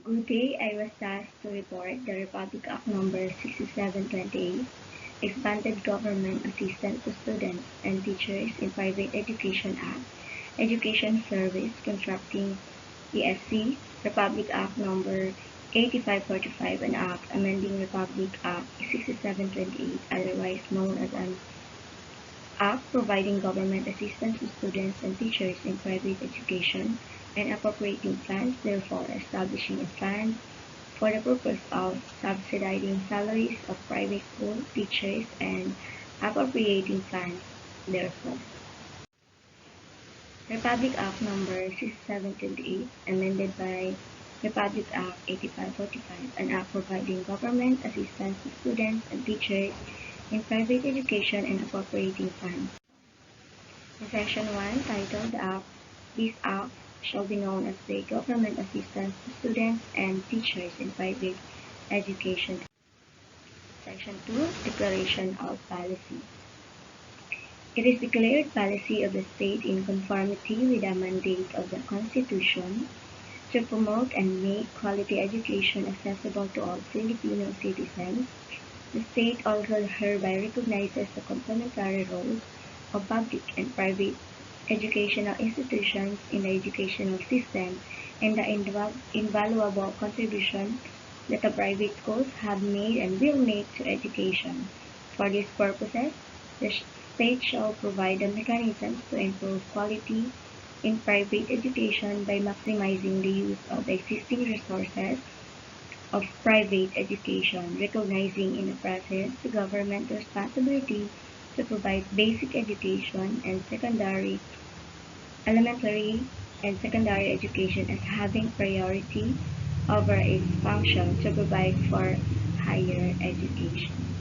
Good day, I was tasked to report the Republic Act Number 6728, Expanded Government Assistance to Students and Teachers in Private Education Act, Education Service Contracting ESC, Republic Act Number 8545, and Act amending Republic Act 6728, otherwise known as an Act providing government assistance to students and teachers in private education and appropriating funds, therefore establishing a fund for the purpose of subsidizing salaries of private school teachers and appropriating funds, therefore. Republic Act Number 6728, amended by Republic Act 8545, an act providing government assistance to students and teachers in private education and appropriating funds. In Section 1, titled Act, this Act shall be known as the Government Assistance to Students and Teachers in Private Education. Section 2, Declaration of Policy. It is declared policy of the state in conformity with the mandate of the Constitution to promote and make quality education accessible to all Filipino citizens. The state also hereby recognizes the complementary roles of public and private educational institutions in the educational system and the invaluable contribution that the private schools have made and will make to education. For these purposes, the state shall provide the mechanisms to improve quality in private education by maximizing the use of existing resources of private education, recognizing in the process the government's responsibility to provide basic education and elementary and secondary education as having priority over its function to provide for higher education.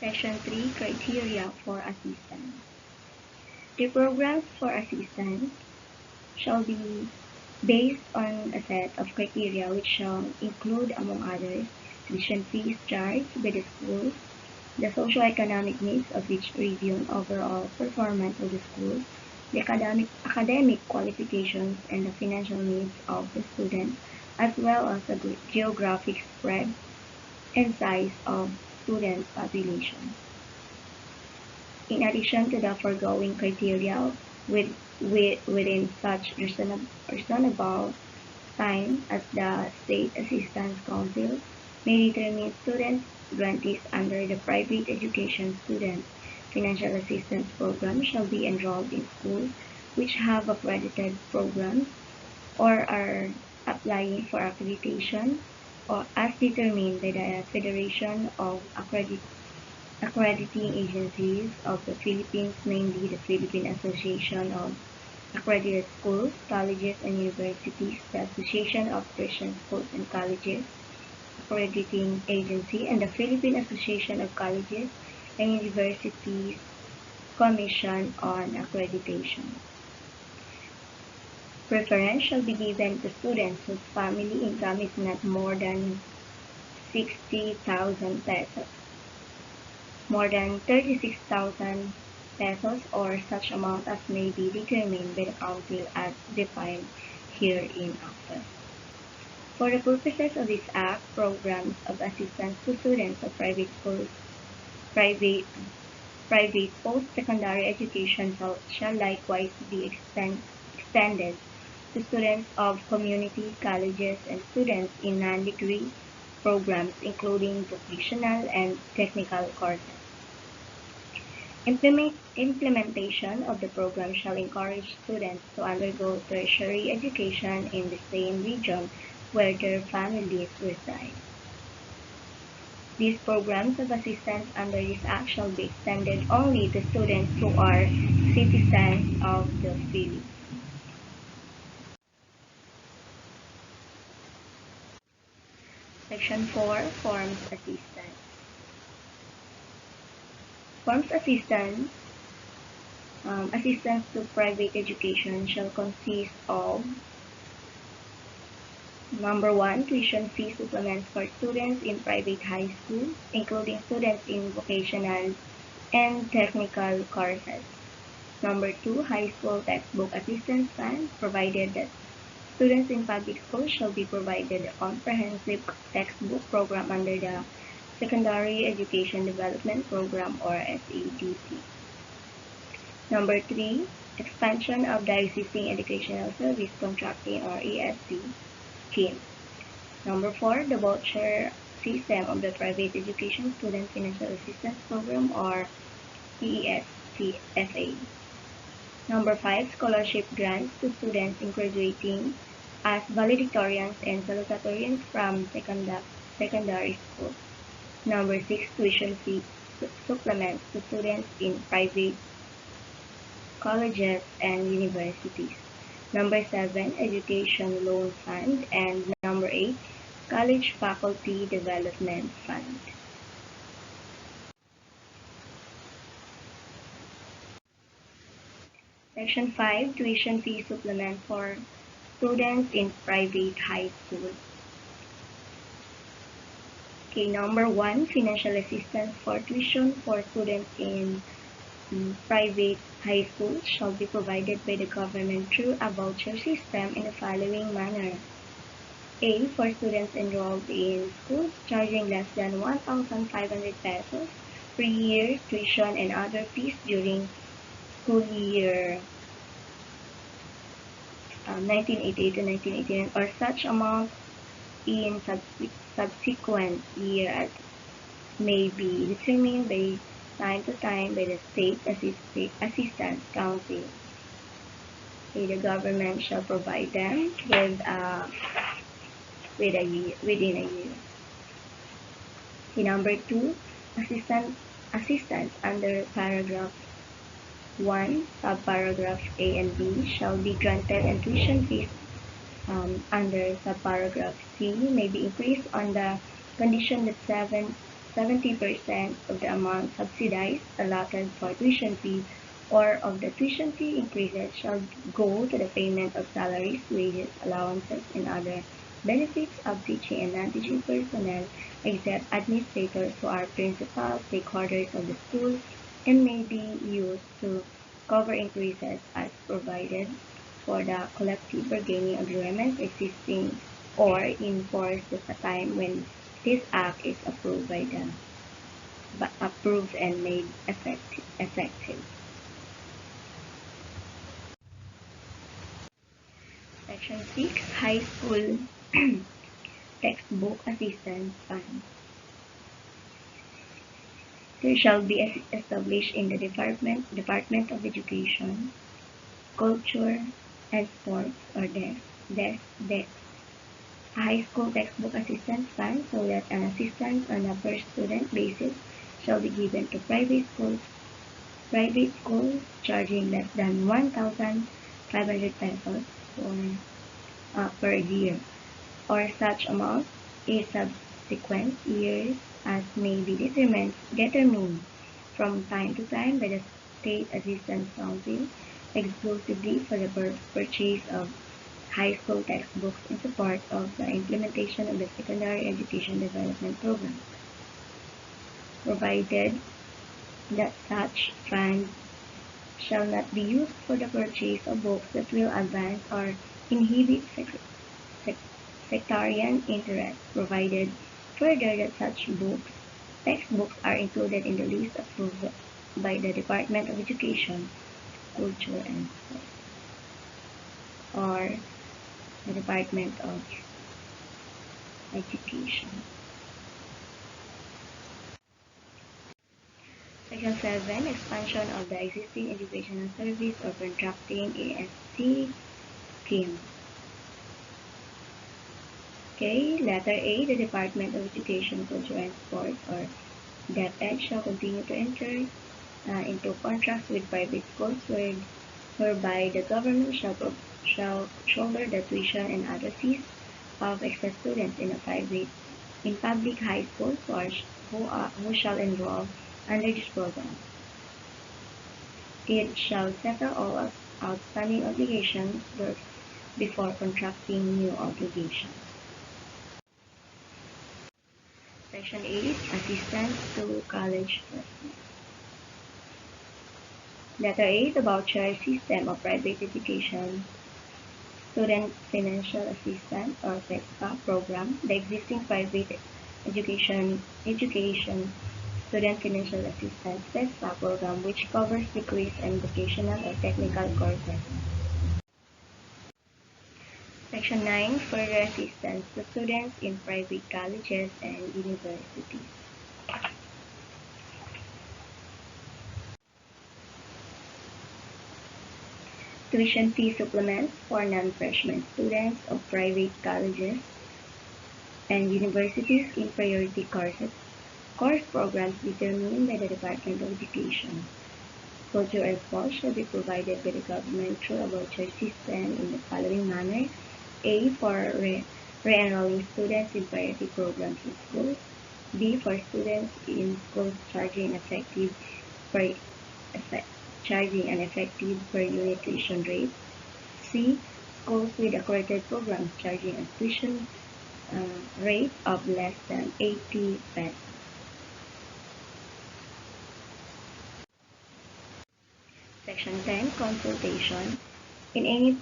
Section 3, Criteria for Assistance. The programs for assistance shall be based on a set of criteria which shall include, among others, tuition fees charged by the schools, the socio-economic needs of each region, overall performance of the school, the academic qualifications, and the financial needs of the student, as well as the geographic spread and size of student population. In addition to the foregoing criteria, within such reasonable time as the State Assistance Council may determine student grantees under the Private Education Student Financial Assistance Program shall be enrolled in schools which have accredited programs or are applying for accreditation or as determined by the Federation of Accrediting Agencies of the Philippines, namely the Philippine Association of Accredited Schools, Colleges, and Universities, the Association of Christian Schools and Colleges Accrediting Agency, and the Philippine Association of Colleges and Universities Commission on Accreditation. Preference shall be given to students whose family income is not more than 60,000 pesos, more than 36,000 pesos, or such amount as may be determined by the Council as defined hereinafter. For the purposes of this Act, programs of assistance to students of private schools, private post-secondary education shall likewise be extended to students of community colleges and students in non-degree programs, including vocational and technical courses. Implementation of the program shall encourage students to undergo tertiary education in the same region where their families reside. These programs of assistance under this Act shall be extended only to students who are citizens of the Philippines. Section 4, Forms Assistance. Forms assistance to private education shall consist of Number 1, tuition fee supplements for students in private high schools, including students in vocational and technical courses. Number 2, high school textbook assistance fund, provided that students in public schools shall be provided a comprehensive textbook program under the Secondary Education Development Program or SEDP. Number 3, expansion of the existing educational service contracting or ESC scheme. Number 4, the voucher system of the Private Education Student Financial Assistance Program or PESCFA. Number 5, scholarship grants to students in graduating as valedictorians and salutatorians from secondary school. Number 6, tuition fee supplements to students in private colleges and universities. Number 7, education loan fund. And number 8, college faculty development fund. Section 5, tuition fee supplement for students in private high school. Okay, number 1, financial assistance for tuition for students in private high school shall be provided by the government through a voucher system in the following manner. A, for students enrolled in schools charging less than 1,500 pesos per year tuition and other fees during school year 1988 to 1989 or such amount in subsequent years may be determined by time to time by the State Assistance Council. The government shall provide them within a year. Number 2, assistance under paragraph 1, subparagraph A and B shall be granted and tuition fees under subparagraph C may be increased on the condition that 70% of the amount subsidized allotted for tuition fee or of the tuition fee increases shall go to the payment of salaries, wages, allowances, and other benefits of teaching and non-teaching personnel except administrators who are principal stakeholders of the school and may be used to cover increases as provided for the collective bargaining agreements existing or in force at the time when this act is approved and made effective. Section 6, High School Textbook Assistance Fund. There shall be established in the Department of Education, Culture, and Sports or DES, a high school textbook assistance fund so that an assistance on a per student basis shall be given to private schools charging less than 1,500 pesos per year or such amount in subsequent years as may be determined from time to time by the State Assistance Council exclusively for the purchase of high school textbooks in support of the implementation of the Secondary Education Development Program, provided that such funds shall not be used for the purchase of books that will advance or inhibit sectarian interest, provided further that such textbooks are included in the list approved by the Department of Education, Culture, and Sports, or the Department of Education. Section 7, expansion of the existing educational service or contracting ESC scheme. Okay, letter A, the Department of Education, Culture, and Sports or DepEd shall continue to enter into contracts with private schools whereby the government shall shoulder the tuition and other fees of excess students in public high schools who shall enroll under this program. It shall settle all outstanding obligations before contracting new obligations. Section 8, assistance to college freshmen. Letter A, the voucher system of private education, student financial assistance or TESPA program. The existing private education student financial assistance TESPA program, which covers degrees and vocational or technical courses. Section 9, further assistance to students in private colleges and universities. Tuition fee supplements for non-freshman students of private colleges and universities in priority courses. Course programs determined by the Department of Education. Culture and sports shall be provided by the government through a voucher system in the following manner. A. For re-enrolling students in priority programs in schools. B. For students in schools charging per, an effective per unit tuition rate. C. Schools with accredited programs charging a tuition rate of less than 80 pesos. Section 10, consultation. In any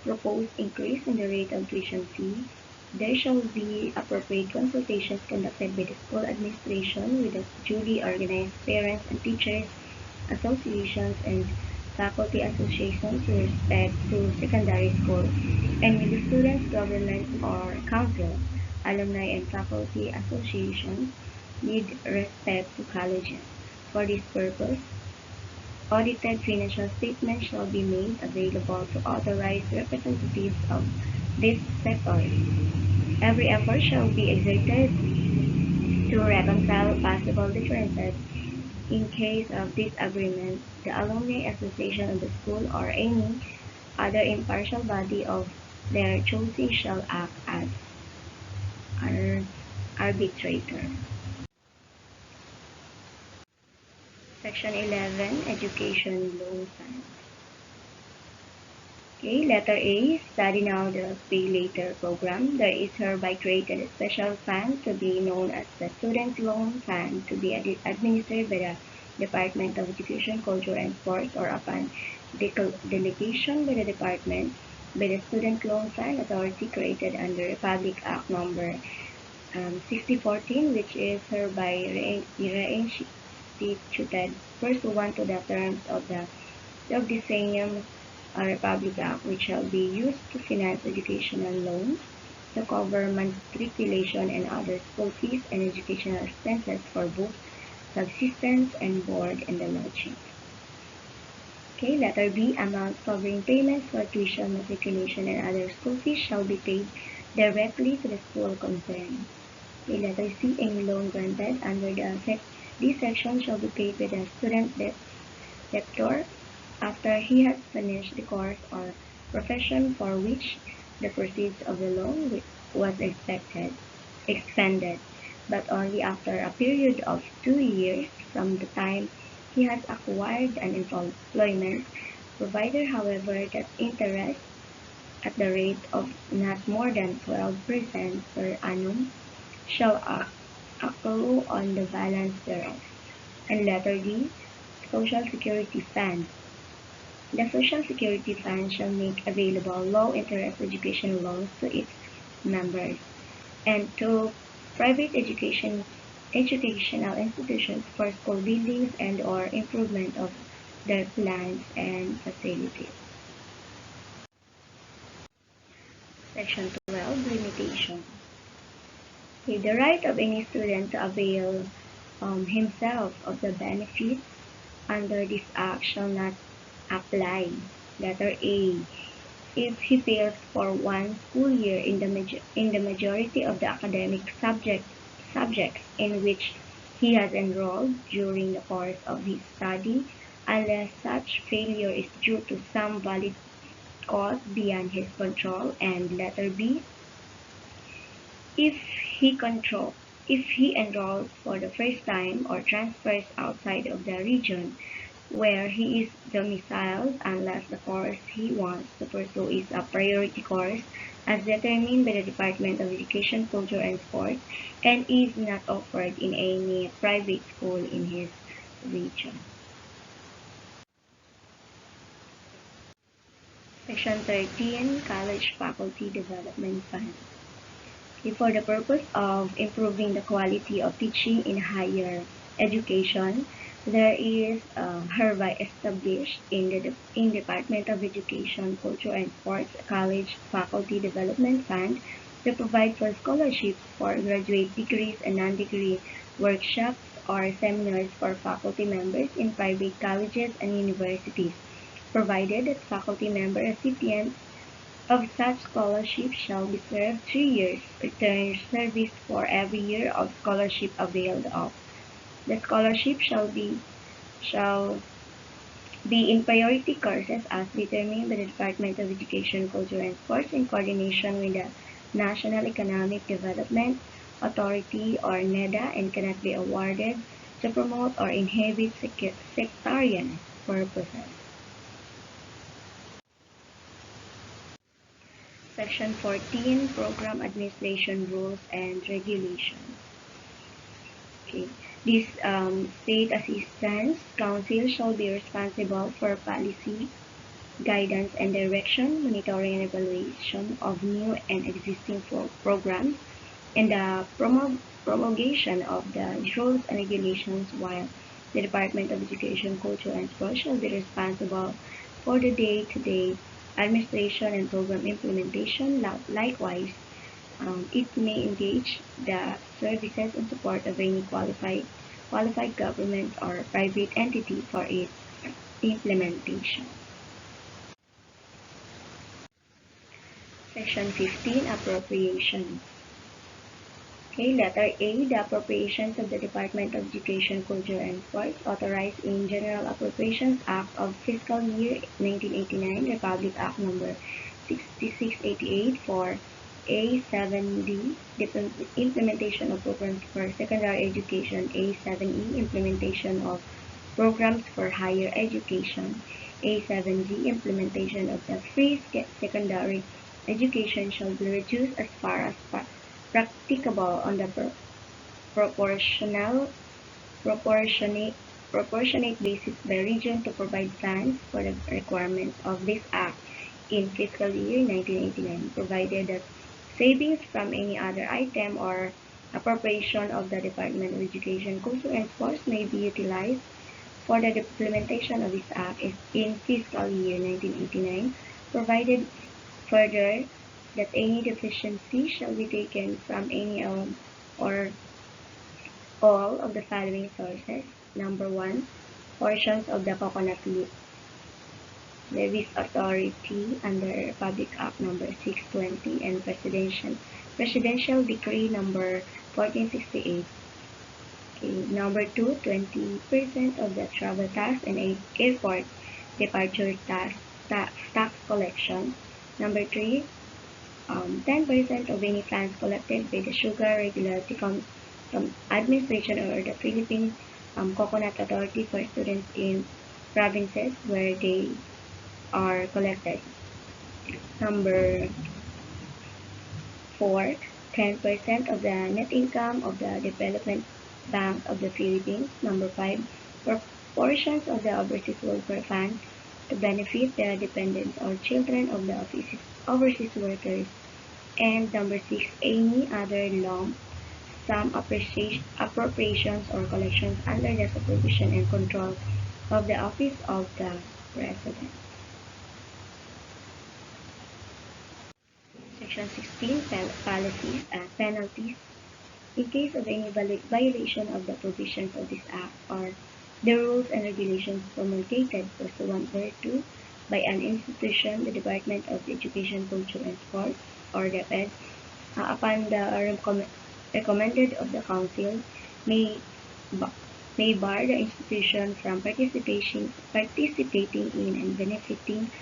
proposed increase in the rate of tuition fee, there shall be appropriate consultations conducted by the school administration with the duly organized parents and teachers, associations, and faculty associations with respect to secondary school, and with the students' government or council, alumni and faculty associations with respect to colleges. For this purpose, audited financial statements shall be made available to authorized representatives of these sectors. Every effort shall be exerted to reconcile possible differences. In case of disagreement, the Alumni Association of the school or any other impartial body of their choosing shall act as arbitrator. Section 11, Education Loan Fund. Okay, letter A, study now the pay later program. There is hereby created a special fund to be known as the Student Loan Fund to be administered by the Department of Education, Culture, and Sports or upon delegation by the department by the Student Loan Fund Authority created under Republic Act number 6014, which is hereby reinstituted pursuant to the terms of the same Republic Act, which shall be used to finance educational loans, to cover matriculation and other school fees and educational expenses for both subsistence and board and the lodging. Okay, letter B, amounts covering payments for tuition, matriculation, and other school fees shall be paid directly to the school concerned. Okay, letter C, any loan granted under this section shall be paid by the student debtor after he has finished the course or profession for which the proceeds of the loan was expended, but only after a period of 2 years from the time he has acquired an employment, provided, however, that interest at the rate of not more than 12% per annum shall accrue on the balance thereof. And letter D, Social Security Fund. The Social Security Fund shall make available low-interest educational loans to its members and to private educational institutions for school buildings and or improvement of their plans and facilities. Section 12, Limitation. Okay, the right of any student to avail himself of the benefits under this act shall not apply. Letter A. If he fails for one school year in the majority of the academic subjects in which he has enrolled during the course of his study, unless such failure is due to some valid cause beyond his control. And letter B. If he enrolls for the first time or transfers outside of the region where he is domiciled, unless the course he wants to pursue is a priority course as determined by the Department of Education, Culture, and Sports, and is not offered in any private school in his region. Section 13, College Faculty Development Fund. Okay, for the purpose of improving the quality of teaching in higher education, there is hereby established in Department of Education, Culture and Sports College Faculty Development Fund to provide for scholarships for graduate degrees and non-degree workshops or seminars for faculty members in private colleges and universities, provided that faculty member recipients of such scholarship shall be served 3 years return service for every year of scholarship availed of. The scholarship shall be in priority courses as determined by the Department of Education, Culture and Sports in coordination with the National Economic Development Authority or NEDA and cannot be awarded to promote or inhibit sectarian purposes. Section 14, Program Administration Rules and Regulations. Okay. This State Assistance Council shall be responsible for policy, guidance and direction, monitoring and evaluation of new and existing programs, and the promulgation of the rules and regulations, while the Department of Education, Culture and Sports shall be responsible for the day-to-day administration and program implementation. Likewise, it may engage the services and support of any qualified government or private entity for its implementation. Section 15, Appropriations. Okay, letter A, the appropriations of the Department of Education, Culture and Sports authorized in General Appropriations Act of Fiscal Year 1989, Republic Act Number 6688 for A7D, the implementation of programs for secondary education. A7E, implementation of programs for higher education. A7G, implementation of the free secondary education shall be reduced as far as practicable on the proportionate basis by region to provide funds for the requirements of this act in fiscal year 1989, provided that savings from any other item or appropriation of the Department of Education, Culture and Sports may be utilized for the implementation of this act in fiscal year 1989, provided further that any deficiency shall be taken from any or all of the following sources. Number 1, portions of the Coconut Levies Authority under Republic Act number 620 and Presidential Decree number 1468. Okay. Number 2, 20% of the travel tax and airport departure tax collection. Number 3, 10% of any funds collected by the Sugar Regulatory Administration or the Philippine Coconut Authority for students in provinces where they are collected. Number 4, 10% of the net income of the Development Bank of the Philippines. Number 5, portions of the Overseas Welfare Fund to benefit the dependents or children of the overseas workers. And number 6, any other lump sum appropriations or collections under the supervision and control of the Office of the President. Section 16, Policies and Penalties. In case of any violation of the provisions of this Act or the rules and regulations promulgated pursuant thereto by an institution, the Department of Education, Culture and Sports, or DepEd, upon the recommended of the Council, may bar the institution from participating in and benefiting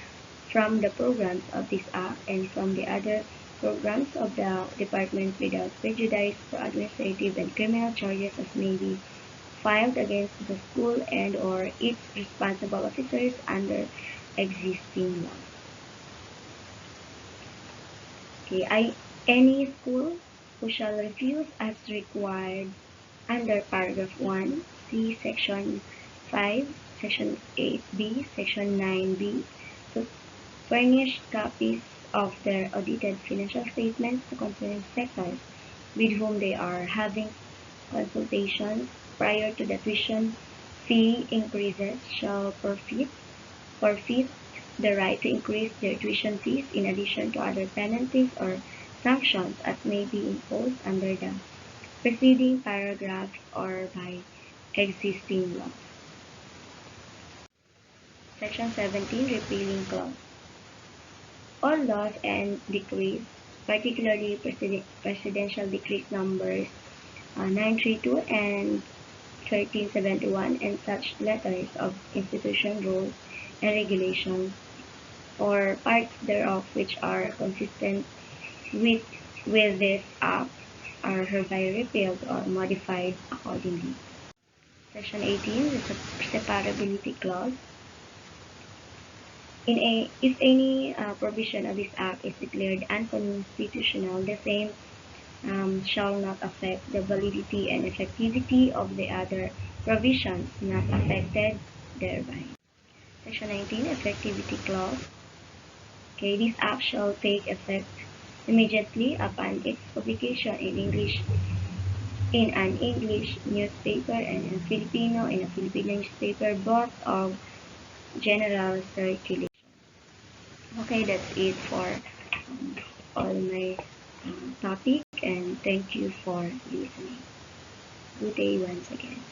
from the programs of this Act and from the other programs of the Department without prejudice for administrative and criminal charges as may be filed against the school and or its responsible officers under existing law. Okay, any school who shall refuse as required under paragraph 1, see section 5, section 8b, section 9b, furnished copies of their audited financial statements to concerned sectors with whom they are having consultations prior to the tuition fee increases shall forfeit the right to increase their tuition fees in addition to other penalties or sanctions as may be imposed under the preceding paragraph or by existing law. Section 17, Repealing Clause. All laws and decrees, particularly Presidential Decrees numbers 932 and 1371 and such letters of institution rules and regulations or parts thereof which are consistent with, with this act are hereby repealed or modified accordingly. Section 18, the Separability Clause. If any provision of this act is declared unconstitutional, the same shall not affect the validity and effectivity of the other provisions not affected thereby. Section 19, Effectivity Clause. Okay, this act shall take effect immediately upon its publication in an English newspaper and in Filipino in a Filipino newspaper, both of general circulation. Okay, that's it for all my topic, and thank you for listening. Good day once again.